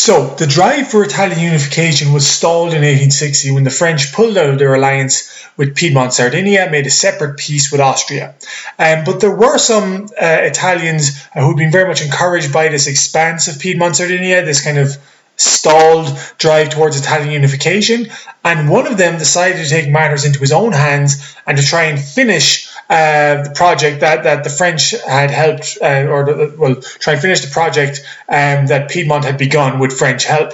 So, the drive for Italian unification was stalled in 1860 when the French pulled out of their alliance with Piedmont Sardinia, made a separate peace with Austria. But there were some Italians who'd been very much encouraged by this expanse of Piedmont Sardinia, this kind of stalled drive towards Italian unification, and one of them decided to take matters into his own hands and to try and finish the project that the French had helped, try and finish the project that Piedmont had begun with French help.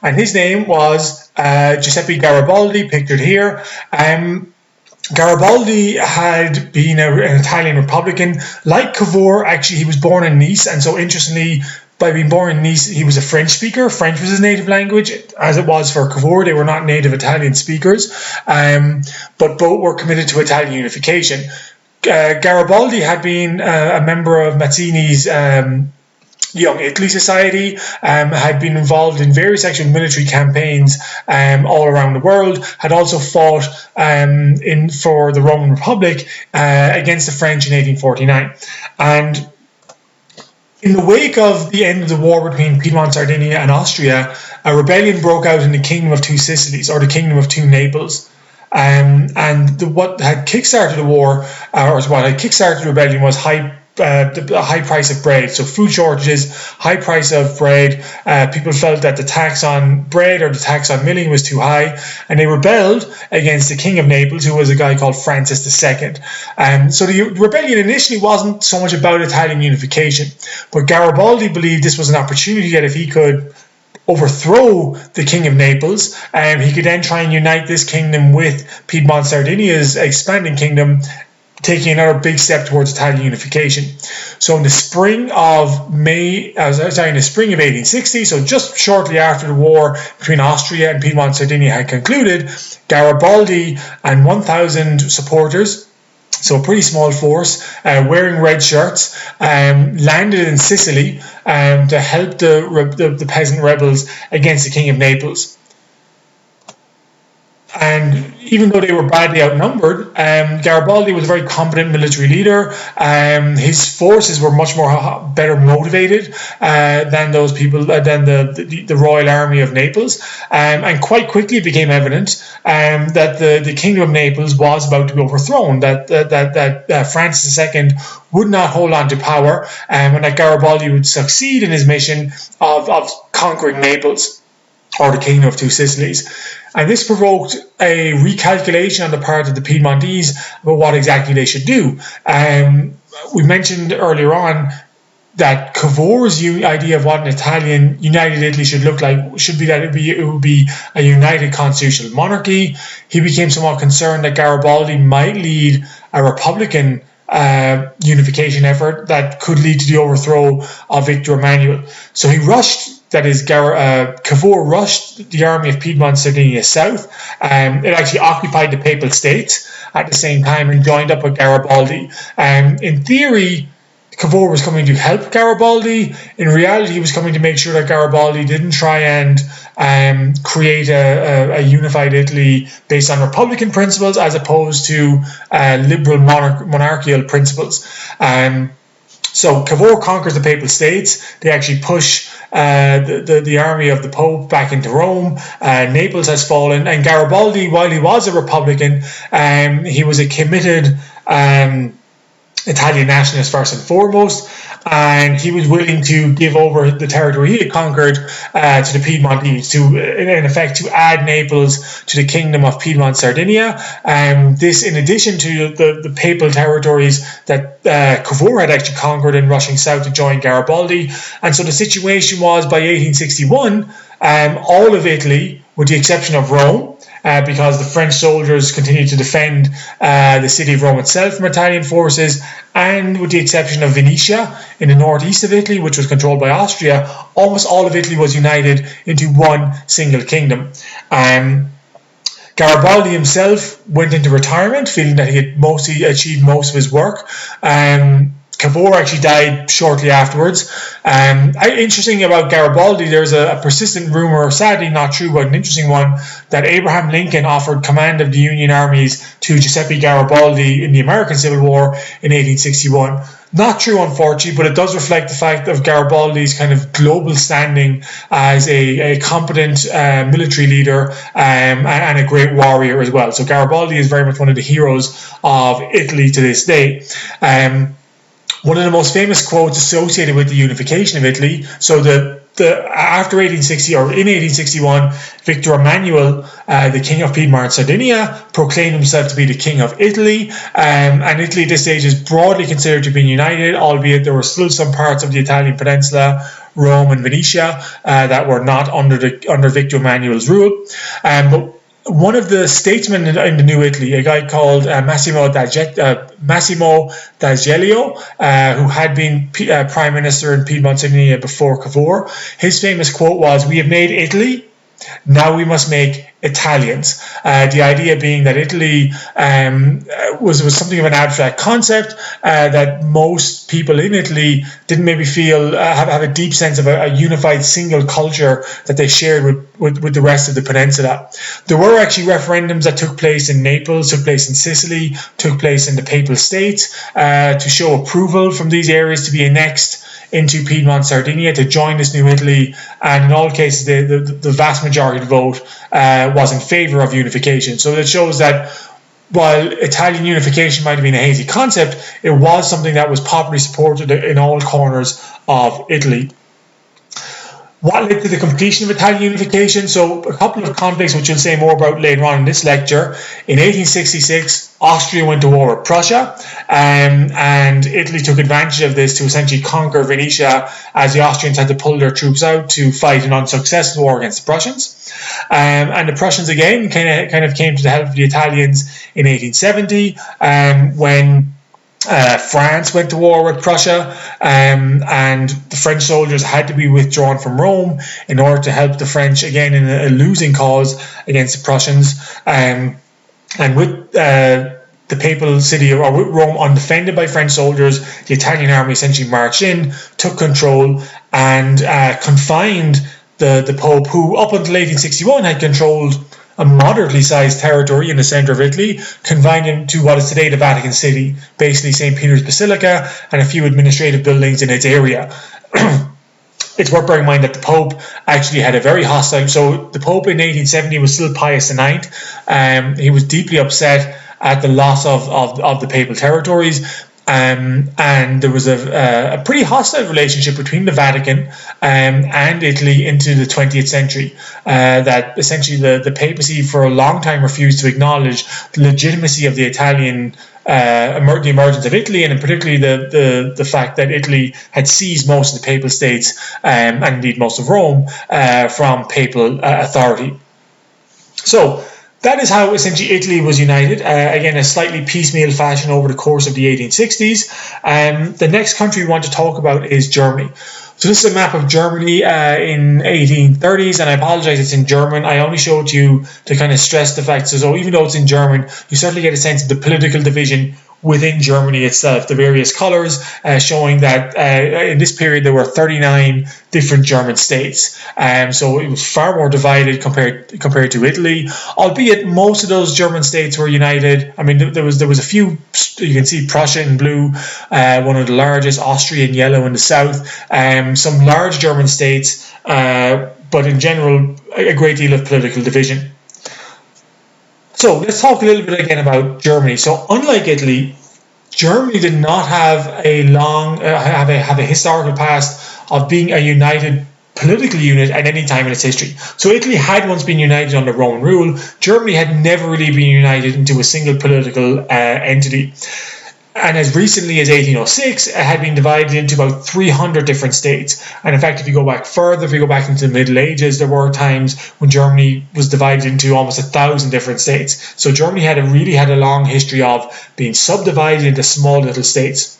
And his name was Giuseppe Garibaldi, pictured here. Garibaldi had been an Italian Republican. Like Cavour, actually, he was born in Nice, and so interestingly, by being born in Nice, he was a French speaker. French was his native language, as it was for Cavour. They were not native Italian speakers, but both were committed to Italian unification. Garibaldi had been a member of Mazzini's Young Italy Society, had been involved in various actual military campaigns all around the world, had also fought for the Roman Republic against the French in 1849. And in the wake of the end of the war between Piedmont, Sardinia and Austria, a rebellion broke out in the Kingdom of Two Sicilies, or the Kingdom of Two Naples. What had kickstarted the war, or what had kickstarted the rebellion, was the high price of bread. So food shortages, high price of bread. People felt that the tax on bread or the tax on milling was too high, and they rebelled against the King of Naples, who was a guy called Francis II. So the rebellion initially wasn't so much about Italian unification, but Garibaldi believed this was an opportunity that if he could overthrow the King of Naples, he could then try and unite this kingdom with Piedmont Sardinia's expanding kingdom, taking another big step towards Italian unification. So in the spring of 1860, so just shortly after the war between Austria and Piedmont Sardinia had concluded, Garibaldi and 1,000 supporters, so a pretty small force, wearing red shirts, landed in Sicily to help the peasant rebels against the King of Naples. And even though they were badly outnumbered, Garibaldi was a very competent military leader. His forces were much better motivated than those people, than the Royal Army of Naples. And quite quickly it became evident that the Kingdom of Naples was about to be overthrown, that Francis II would not hold on to power, and that Garibaldi would succeed in his mission of conquering Naples, or the Kingdom of Two Sicilies. And this provoked a recalculation on the part of the Piedmontese about what exactly they should do. We mentioned earlier on that Cavour's idea of what an Italian united Italy should look like should be that it would be a united constitutional monarchy. He became somewhat concerned that Garibaldi might lead a republican unification effort that could lead to the overthrow of Victor Emmanuel. So he rushed. That is, Cavour rushed the army of Piedmont Sardinia south. It actually occupied the Papal States at the same time and joined up with Garibaldi. In theory, Cavour was coming to help Garibaldi. In reality, he was coming to make sure that Garibaldi didn't try and create a unified Italy based on Republican principles as opposed to liberal monarchical principles. So Cavour conquers the Papal States. They actually push the army of the Pope back into Rome. Naples has fallen, and Garibaldi, while he was a Republican, he was a committed Italian nationalist first and foremost, and he was willing to give over the territory he had conquered to the Piedmontese, in effect to add Naples to the Kingdom of Piedmont Sardinia. This, in addition to the papal territories that Cavour had actually conquered in rushing south to join Garibaldi. And so the situation was, by 1861, all of Italy, with the exception of Rome, because the French soldiers continued to defend the city of Rome itself from Italian forces, and with the exception of Venetia in the northeast of Italy, which was controlled by Austria, almost all of Italy was united into one single kingdom. Garibaldi himself went into retirement, feeling that he had mostly achieved most of his work. Cavour actually died shortly afterwards. Interesting about Garibaldi, there's a persistent rumor, sadly not true, but an interesting one, that Abraham Lincoln offered command of the Union armies to Giuseppe Garibaldi in the American Civil War in 1861. Not true, unfortunately, but it does reflect the fact of Garibaldi's kind of global standing as a competent military leader and a great warrior as well. So Garibaldi is very much one of the heroes of Italy to this day. One of the most famous quotes associated with the unification of Italy. So after 1860 or in 1861, Victor Emmanuel, the King of Piedmont and Sardinia, proclaimed himself to be the King of Italy. And Italy at this stage is broadly considered to be united, albeit there were still some parts of the Italian peninsula, Rome and Venetia, that were not under Victor Emmanuel's rule. But one of the statesmen in the New Italy, a guy called Massimo d'Azeglio, who had been Prime Minister in Piedmont Sardinia before Cavour, his famous quote was, "We have made Italy, now we must make Italians." The idea being that Italy was something of an abstract concept that most people in Italy didn't maybe feel have a deep sense of a unified single culture that they shared with the rest of the peninsula. There were actually referendums that took place in Naples, took place in Sicily, took place in the Papal States to show approval from these areas to be annexed into Piedmont, Sardinia, to join this new Italy, and in all cases, the vast majority of the vote was in favour of unification. So it shows that while Italian unification might have been a hazy concept, it was something that was popularly supported in all corners of Italy. What led to the completion of Italian unification? So a couple of conflicts which we'll say more about later on in this lecture. In 1866, Austria went to war with Prussia, and Italy took advantage of this to essentially conquer Venetia, as the Austrians had to pull their troops out to fight an unsuccessful war against the Prussians. And the Prussians again kind of came to the help of the Italians in 1870, when France went to war with Prussia, and the French soldiers had to be withdrawn from Rome in order to help the French, again in a losing cause against the Prussians. And with the papal city, or with Rome undefended by French soldiers, the Italian army essentially marched in, took control, and confined the Pope, who up until 1861 had controlled a moderately sized territory in the centre of Italy, confined him to what is today the Vatican City, basically St. Peter's Basilica and a few administrative buildings in its area. It's worth bearing in mind that the Pope actually had a very hostile, so the Pope in 1870 was still Pius IX. He was deeply upset at the loss of the papal territories. And there was a pretty hostile relationship between the Vatican and Italy into the 20th century, that essentially the papacy for a long time refused to acknowledge the legitimacy of the Italian the emergence of Italy, and particularly the fact that Italy had seized most of the papal states, and indeed most of Rome, from papal authority. So that is how essentially Italy was united, again, a slightly piecemeal fashion over the course of the 1860s. The next country we want to talk about is Germany. So this is a map of Germany in 1830s, and I apologize, it's in German. I only showed you to kind of stress the fact, so even though it's in German, you certainly get a sense of the political division within Germany itself, the various colours showing that in this period there were 39 different German states. So it was far more divided compared to Italy, albeit most of those German states were united. I mean, there was a few. You can see Prussia in blue, one of the largest, Austria in yellow in the south, some large German states, but in general a great deal of political division. So let's talk a little bit again about Germany. So unlike Italy, Germany did not have have a historical past of being a united political unit at any time in its history. So Italy had once been united under Roman rule. Germany had never really been united into a single political entity. And as recently as 1806, it had been divided into about 300 different states. And in fact, if you go back further, if you go back into the Middle Ages, there were times when Germany was divided into almost 1,000 different states. So Germany really had a long history of being subdivided into small little states.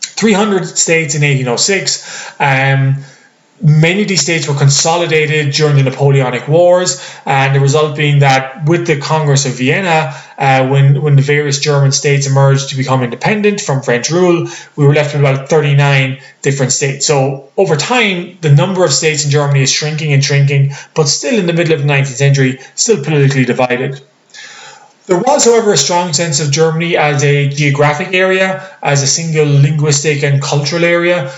300 states in 1806. Many of these states were consolidated during the Napoleonic Wars, and the result being that with the Congress of Vienna, when the various German states emerged to become independent from French rule, we were left with about 39 different states. So over time, the number of states in Germany is shrinking and shrinking, but still in the middle of the 19th century, still politically divided. There was, however, a strong sense of Germany as a geographic area, as a single linguistic and cultural area.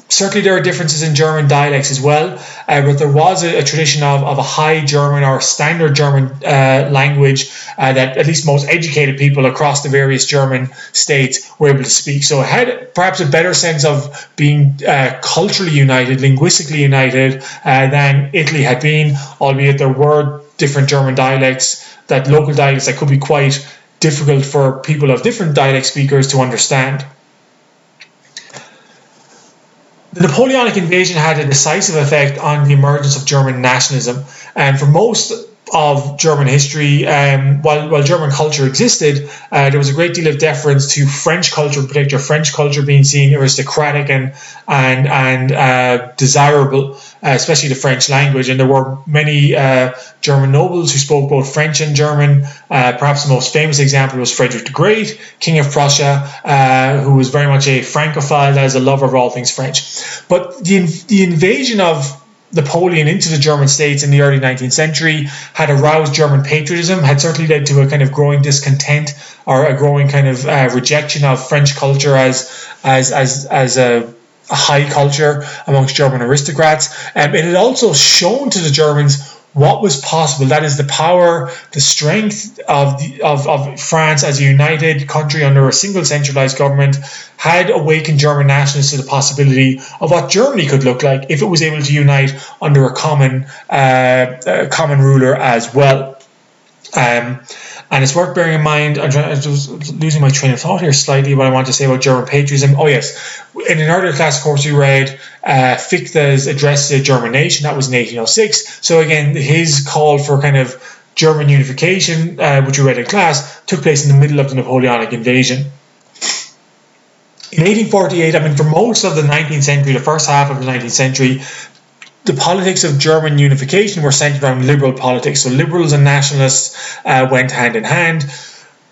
Certainly there are differences in German dialects as well, but there was a tradition of a high German or standard German language that at least most educated people across the various German states were able to speak. So it had perhaps a better sense of being culturally united, linguistically united than Italy had been, albeit there were different German dialects, local dialects that could be quite difficult for people of different dialect speakers to understand. The Napoleonic invasion had a decisive effect on the emergence of German nationalism, and for most of German history, while German culture existed, there was a great deal of deference to French culture, in particular French culture being seen aristocratic and desirable, especially the French language. And there were many German nobles who spoke both French and German. Perhaps the most famous example was Frederick the Great, King of Prussia, who was very much a Francophile, that is a lover of all things French. But the invasion of Napoleon into the German states in the early 19th century had aroused German patriotism, had certainly led to a kind of growing discontent or a growing kind of rejection of French culture as a high culture amongst German aristocrats. It had also shown to the Germans what was possible. That is, the power, the strength of France as a united country under a single centralized government had awakened German nationalists to the possibility of what Germany could look like if it was able to unite under a common ruler as well. And it's worth bearing in mind, I was losing my train of thought here slightly, what I want to say about German patriotism. Oh yes, in an earlier class course we read Fichte's address to the German nation. That was in 1806. So again, his call for kind of German unification, which we read in class, took place in the middle of the Napoleonic invasion. In 1848, for most of the 19th century, the first half of the 19th century, the politics of German unification were centered around liberal politics. So liberals and nationalists went hand in hand.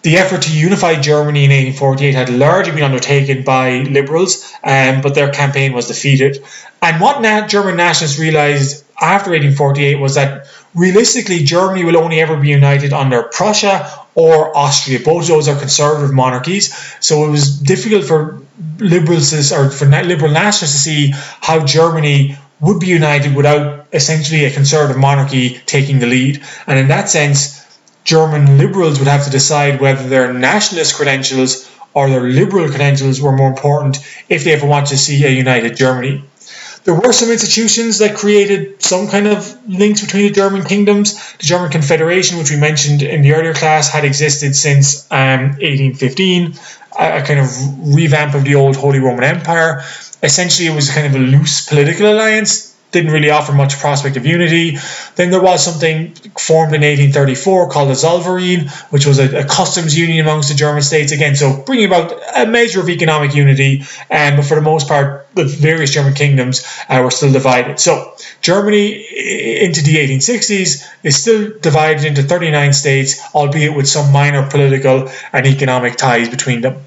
The effort to unify Germany in 1848 had largely been undertaken by liberals, but their campaign was defeated. And what German nationalists realized after 1848 was that realistically Germany will only ever be united under Prussia or Austria. Both of those are conservative monarchies. So it was difficult for liberal nationalists to see how Germany would be united without essentially a conservative monarchy taking the lead. And in that sense, German liberals would have to decide whether their nationalist credentials or their liberal credentials were more important if they ever wanted to see a united Germany. There were some institutions that created some kind of links between the German kingdoms. The German Confederation, which we mentioned in the earlier class, had existed since 1815, a kind of revamp of the old Holy Roman Empire. Essentially, it was kind of a loose political alliance, didn't really offer much prospect of unity. Then there was something formed in 1834 called the Zollverein, which was a customs union amongst the German states, again, so bringing about a measure of economic unity, but for the most part, the various German kingdoms were still divided. So Germany into the 1860s is still divided into 39 states, albeit with some minor political and economic ties between them.